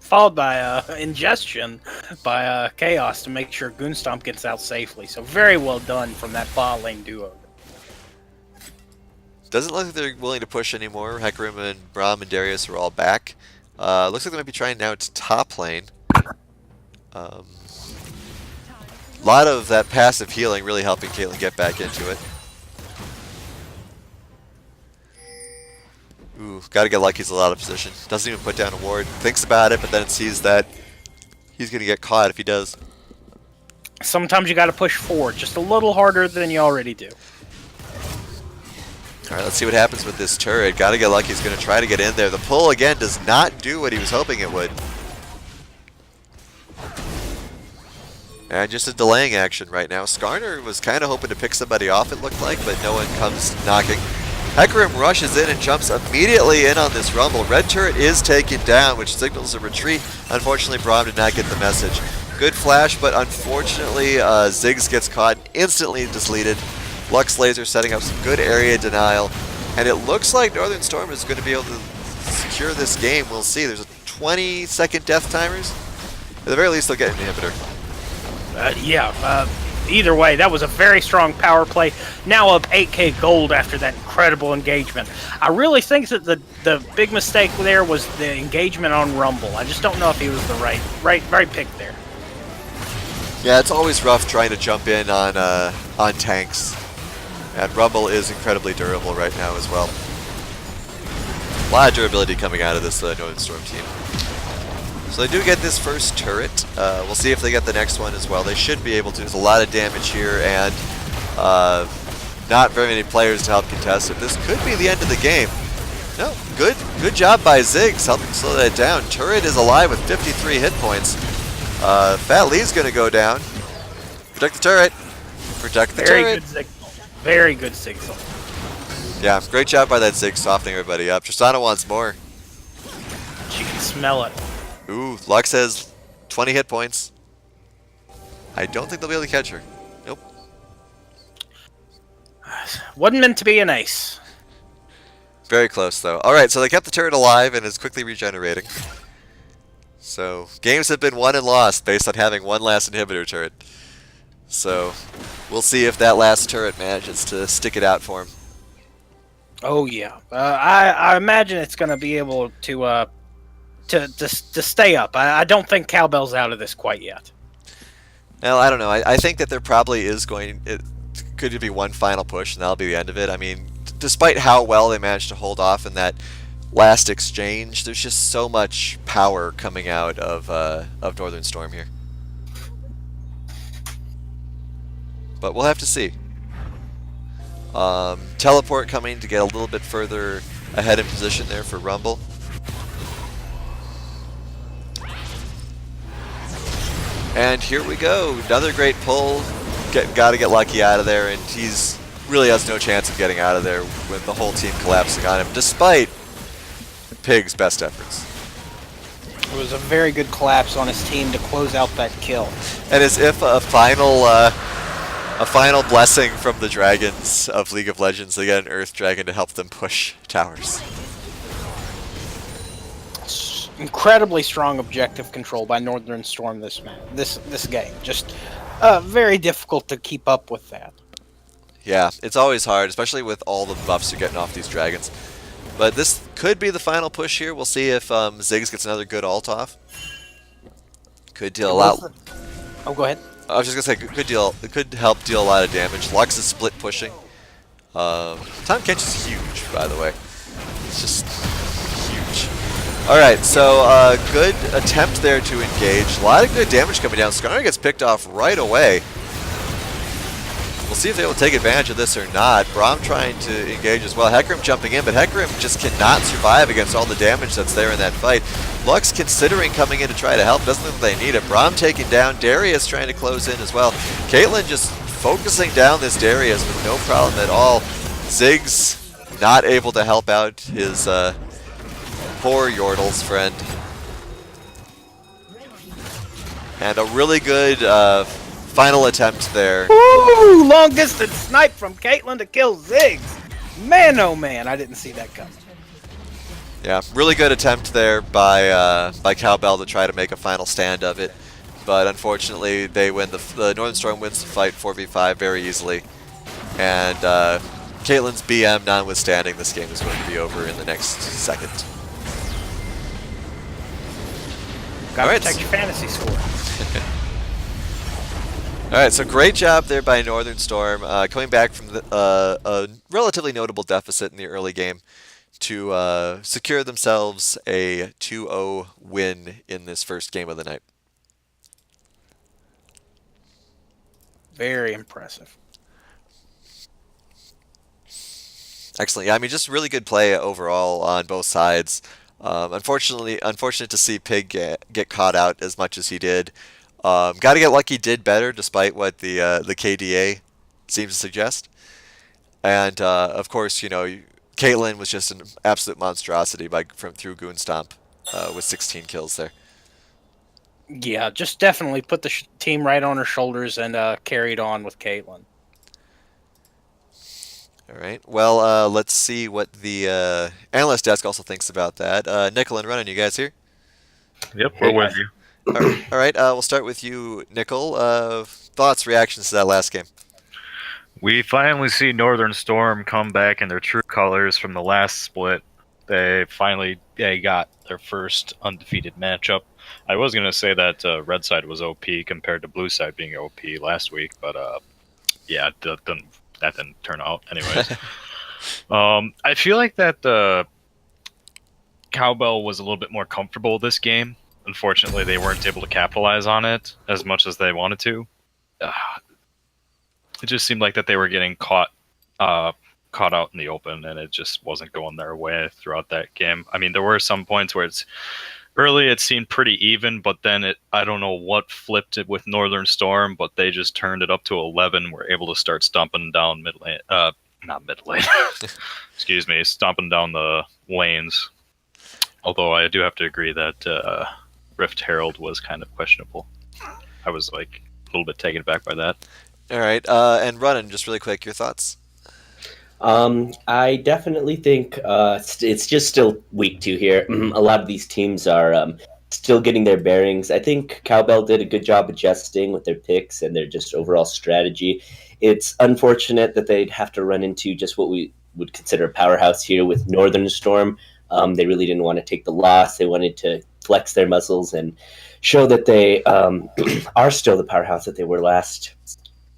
followed by ingestion by Chaos to make sure Goonstomp gets out safely. So very well done from that bot lane duo. Doesn't look like they're willing to push anymore. Hecarim and Braum and Darius are all back. Looks like they might be trying now to top lane. A lot of that passive healing really helping Caitlyn get back into it. Ooh, gotta get lucky. He's a lot of position. Doesn't even put down a ward. Thinks about it, but then sees that he's gonna get caught if he does. Sometimes you got to push forward just a little harder than you already do. Alright, let's see what happens with this turret. Gotta get lucky. He's gonna try to get in there. The pull again does not do what he was hoping it would. And just a delaying action right now. Skarner was kind of hoping to pick somebody off, it looked like, but no one comes knocking. Hecarim rushes in and jumps immediately in on this rumble. Red turret is taken down, which signals a retreat. Unfortunately, Braum did not get the message. Good flash, but unfortunately, Ziggs gets caught and instantly deleted. Lux Laser setting up some good area denial. And it looks like Northern Storm is going to be able to secure this game. We'll see. There's a 20-second death timers. At the very least, they'll get an inhibitor. Either way, that was a very strong power play. Now up 8k gold after that incredible engagement. I really think that the big mistake there was the engagement on Rumble. I just don't know if he was the right pick there. Yeah, it's always rough trying to jump in on tanks. And Rumble is incredibly durable right now as well. A lot of durability coming out of this Northern Storm team. So they do get this first turret. We'll see if they get the next one as well. They should be able to. There's a lot of damage here and not very many players to help contest it. This could be the end of the game. No, good job by Ziggs helping slow that down. Turret is alive with 53 hit points. Fat Lee's going to go down. Protect the turret. Protect the turret. Good signal. Very good signal. Yeah, great job by that Ziggs softening everybody up. Tristana wants more. She can smell it. Ooh, Lux has 20 hit points. I don't think they'll be able to catch her. Nope. Wasn't meant to be an ace. Very close, though. Alright, so they kept the turret alive and is quickly regenerating. So, games have been won and lost based on having one last inhibitor turret. So, we'll see if that last turret manages to stick it out for him. Oh, yeah. I imagine it's going to be able to stay up. I don't think Cowbell's out of this quite yet. Well, I don't know. I think that there probably is could be one final push, and that'll be the end of it. I mean, despite how well they managed to hold off in that last exchange, there's just so much power coming out of Northern Storm here. But we'll have to see. Teleport coming to get a little bit further ahead in position there for Rumble. And here we go. Another great pull. Gotta get lucky out of there, and he's really has no chance of getting out of there with the whole team collapsing on him, despite Pig's best efforts. It was a very good collapse on his team to close out that kill. And as if a final blessing from the dragons of League of Legends, they get an Earth Dragon to help them push towers. Incredibly strong objective control by Northern Storm this game. Just very difficult to keep up with that. Yeah, it's always hard, especially with all the buffs you're getting off these dragons. But this could be the final push here. We'll see if Ziggs gets another good ult off. Could deal a lot. Oh, go ahead. I was just gonna say, it could help deal a lot of damage. Lux is split pushing. Time Kench is huge, by the way. It's just huge. Alright, so good attempt there to engage. A lot of good damage coming down. Skarner gets picked off right away. We'll see if they will take advantage of this or not. Braum trying to engage as well. Hecarim jumping in, but Hecarim just cannot survive against all the damage that's there in that fight. Lux considering coming in to try to help. Doesn't think they need it. Braum taken down. Darius trying to close in as well. Caitlyn just focusing down this Darius with no problem at all. Ziggs not able to help out his poor Yordle's friend. And a really good final attempt there. Ooh, long distance snipe from Caitlyn to kill Ziggs. Man, oh man, I didn't see that coming. Yeah, really good attempt there by Cowbell to try to make a final stand of it, but unfortunately they win the Northern Storm wins the fight 4v5 very easily, and Caitlyn's BM notwithstanding, this game is going to be over in the next second. Gotta Alright. protect your fantasy score. Alright, so great job there by Northern Storm, coming back from a relatively notable deficit in the early game to secure themselves a 2-0 win in this first game of the night. Very impressive. Excellent. Yeah, I mean, just really good play overall on both sides. Unfortunate to see Pig get caught out as much as he did. Got to get lucky did better, despite what the KDA seems to suggest. And of course, you know, Caitlyn was just an absolute monstrosity through Goonstomp with 16 kills there. Yeah, just definitely put the team right on her shoulders and carried on with Caitlyn. All right. Well, let's see what the analyst desk also thinks about that. Nickel and Runnin, you guys here? Yep, we're with you. All right. We'll start with you, Nickel. Thoughts, reactions to that last game? We finally see Northern Storm come back in their true colors from the last split. They finally got their first undefeated matchup. I was going to say that red side was OP compared to blue side being OP last week, but yeah, that didn't turn out. Anyways, I feel like that Cowbell was a little bit more comfortable this game. Unfortunately, they weren't able to capitalize on it as much as they wanted to. It just seemed like that they were getting caught out in the open, and it just wasn't going their way throughout that game. I mean, there were some points where early it seemed pretty even, but then I don't know what flipped it with Northern Storm, but they just turned it up to 11. Were able to start stomping down not mid lane, excuse me, stomping down the lanes. Although I do have to agree that Rift Herald was kind of questionable. I was like a little bit taken aback by that. All right. And Runnin, just really quick, your thoughts? I definitely think it's just still week 2 here. A lot of these teams are still getting their bearings. I think Cowbell did a good job adjusting with their picks and their just overall strategy. It's unfortunate that they'd have to run into just what we would consider a powerhouse here with Northern Storm. They really didn't want to take the loss. They wanted to flex their muscles and show that they are still the powerhouse that they were last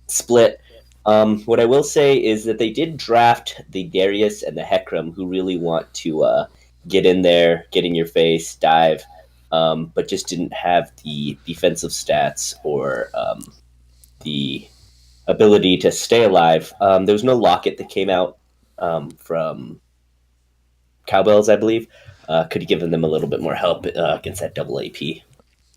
split. What I will say is that they did draft the Darius and the Hecarim, who really want to get in there, get in your face, dive, but just didn't have the defensive stats or the ability to stay alive. There was no Locket that came out from Cowbells, I believe. Could have given them a little bit more help against that double AP.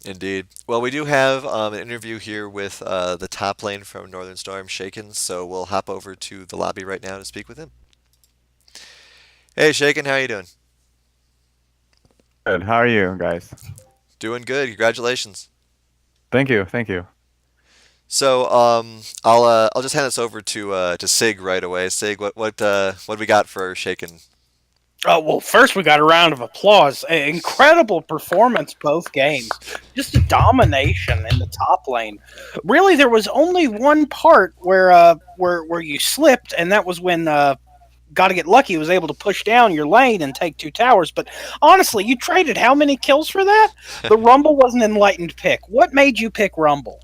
Indeed. Well, we do have an interview here with the top lane from Northern Storm, Shaken, so we'll hop over to the lobby right now to speak with him. Hey, Shaken, how are you doing? Good. How are you guys? Doing good. Congratulations. Thank you. Thank you. So, I'll just hand this over to Sig right away. Sig, what do we got for Shaken? Well, first we got a round of applause. Incredible performance both games. Just a domination in the top lane. Really, there was only one part where you slipped, and that was when Gotta Get Lucky was able to push down your lane and take 2 towers. But honestly, you traded how many kills for that? The Rumble was an enlightened pick. What made you pick Rumble?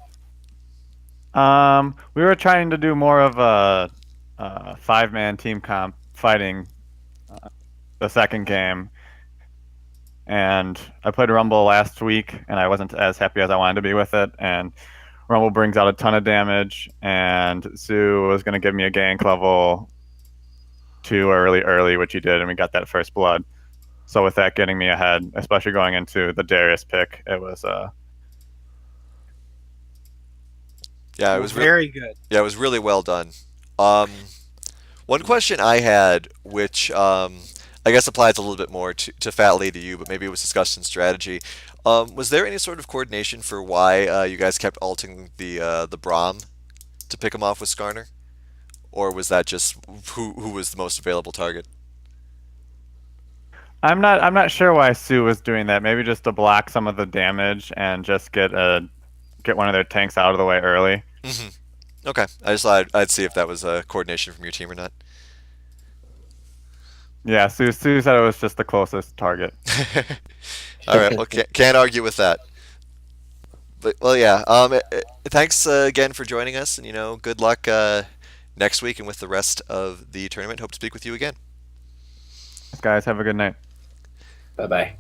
We were trying to do more of a 5-man team comp fighting the second game, and I played Rumble last week, and I wasn't as happy as I wanted to be with it, and Rumble brings out a ton of damage, and Sue was going to give me a gank level 2 early, which he did, and we got that first blood. So with that getting me ahead, especially going into the Darius pick, it was Yeah, it was very good. Yeah, it was really well done. One question I had, which I guess applies a little bit more to Fatley to you, but maybe it was discussed in strategy. Was there any sort of coordination for why you guys kept ulting the Braum to pick him off with Skarner? Or was that just who was the most available target? I'm not sure why Sue was doing that. Maybe just to block some of the damage and just get one of their tanks out of the way early. Hmm. Okay, I just thought I'd see if that was a coordination from your team or not. Yeah, Sue said it was just the closest target. All right, well, can't argue with that. But well, yeah. Thanks again for joining us, and good luck next week and with the rest of the tournament. Hope to speak with you again. Guys, have a good night. Bye bye.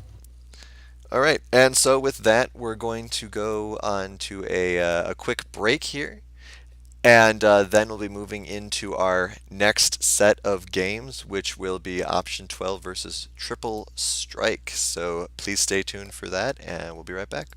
All right, and so with that, we're going to go on to a quick break here, and then we'll be moving into our next set of games, which will be Option 12 versus Triple Strike. So please stay tuned for that, and we'll be right back.